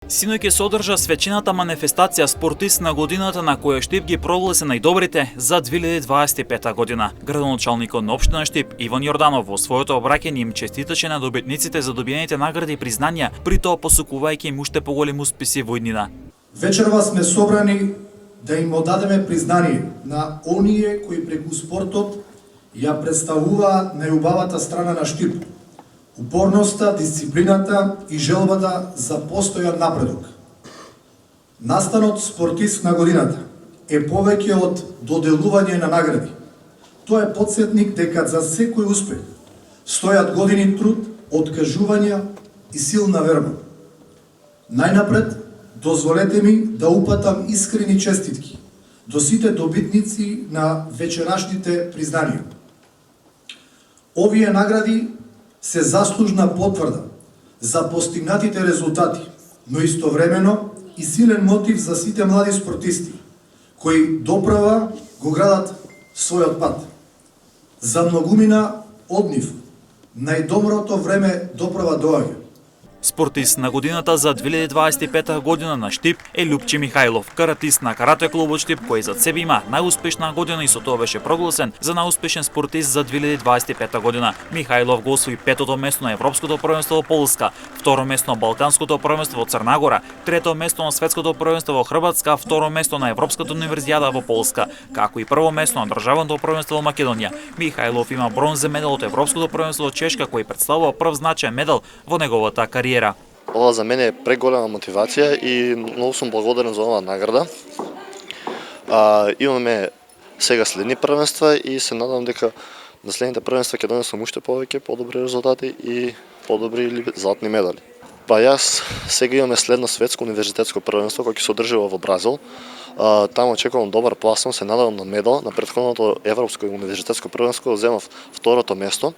Синоќ се одржа свечената манифестација спортист на годината на која Штип ги прогласи најдобрите за 2025 година. Градоначалникот на општина Штип Иван Јорданов во своето обраќање им честиташе на добитниците за добиените награди и признанија, при тоа посокувајќи им уште поголеми успеси во иднина. Вечерва сме собрани да им одадеме признание на оние кои преку спортот ја представуваа најубавата страна на Штип. Упорноста, дисциплината и желбата за постојан напредок. Настанот спортист на годината е повеќе од доделување на награди. Тоа е потсетник дека за секој успех стојат години труд, откажувања и силна верба. Најнапред, дозволете ми да упатам искрени честитки до сите добитници на вечерашните признанија. Овие награди се заслужна потврда за постигнатите резултати, но истовремено и силен мотив за сите млади спортисти, кои доправа го градат својот пат. За многумина од нив, најдоброто време доправа доаѓа. Спортист на годината за 2025 година на Штип е Љупче Михајлов, каратист на карате клубот Штип, кој зад себе има најуспешна година и со тоа беше прогласен за најуспешен спортист за 2025 година. Михајлов го освои петото место на Европското првенство во Полска, второ место на Балканското првенство во Црна Гора, трето место на Светското првенство во Хрватска, второ место на Европската универзијада во Полска, како и прво место на државното првенство во Македонија. Михајлов има бронзен медал од Европското првенство во Чешка, кој представува прв значаен медал во неговата кариера. Ова за мене е преголема мотивација и многу сум благодарен за оваа награда. Имаме сега следни првенства и се надам дека на следните првенства ќе донесам уште повеќе подобри резултати и подобри или златни медали. Јас сега имаме следно светско универзитетско првенство кој ќе се одржува во Бразил. Таму очекувам добар пласман, се надевам на медал. На претходното европско универзитетско првенство земав второто место.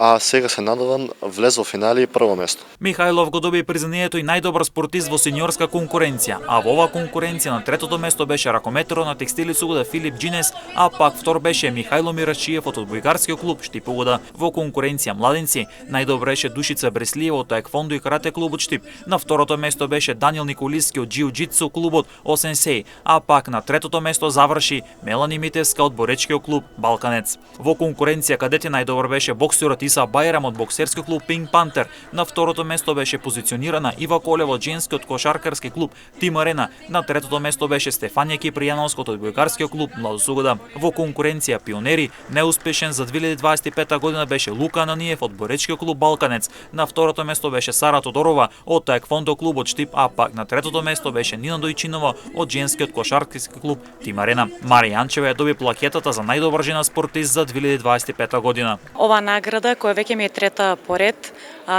А сега се надевам влез во финали и прво место. Михајлов го доби признанието и најдобар спортист во сениорска конкуренција, а во оваа конкуренција на третото место беше ракометерот на Текстилис Угода Филип Джинес, а пак втор беше Михајло Мирачиев од одбојкарскиот клуб Штип Угода. Во конкуренција младенци најдобра беше Душица Бреслиева од таеквондо и карате клубот Штип. На второто место беше Даниел Николиски од џиу-џитсу клубот Осенсеј, а пак на третото место заврши Мелани Митевска од боречкиот клуб Балканец. Во конкуренција кадети најдобар беше боксерот Иса Бајрам од боксерскиот клуб Пинк Пантер. На второто место беше позиционирана Ива Колева од женскиот кошаркарски клуб Тим Арена. На третото место беше Стефанија Кипријановска од одбојкарскиот клуб Младост Угода. Во конкуренција пионери неуспешен за 2025 година беше Лука Ананиев од боречкиот клуб Балканец. На второто место беше Сара Тодорова од таеквондо клубот Штип, а пак на третото место беше Нина Дојчинова од женскиот кошаркарски клуб Тим Арена. Марија Јанчева ја доби плакетата за најдобар жена спортист за 2025 година. Ова награда која веќе ми е трета поред,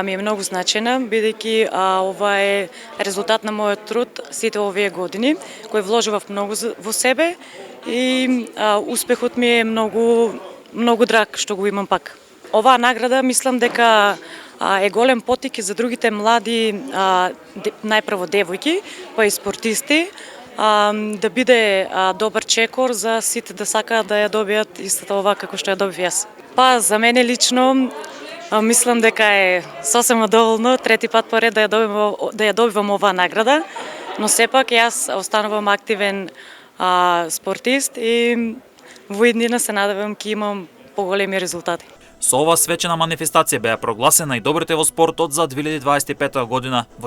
ми е многу значена, бидејќи ова е резултат на мојот труд сите овие години, кој вложував многу во себе и успехот ми е многу драг што го имам пак. Оваа награда мислам дека е голем поттик и за другите млади, најпрво девојки, па и спортисти, да биде добар чекор за сите да сакаат да ја добијат истата ова како што ја добив јас. Па за мене лично мислам дека е сосема доволно трети пат поред да ја добивам оваа награда, но сепак јас останувам активен спортист и во иднина се надевам ќе имам поголеми резултати. Со ова свечена манифестација беа прогласени најдобрите во спортот за 2025 година во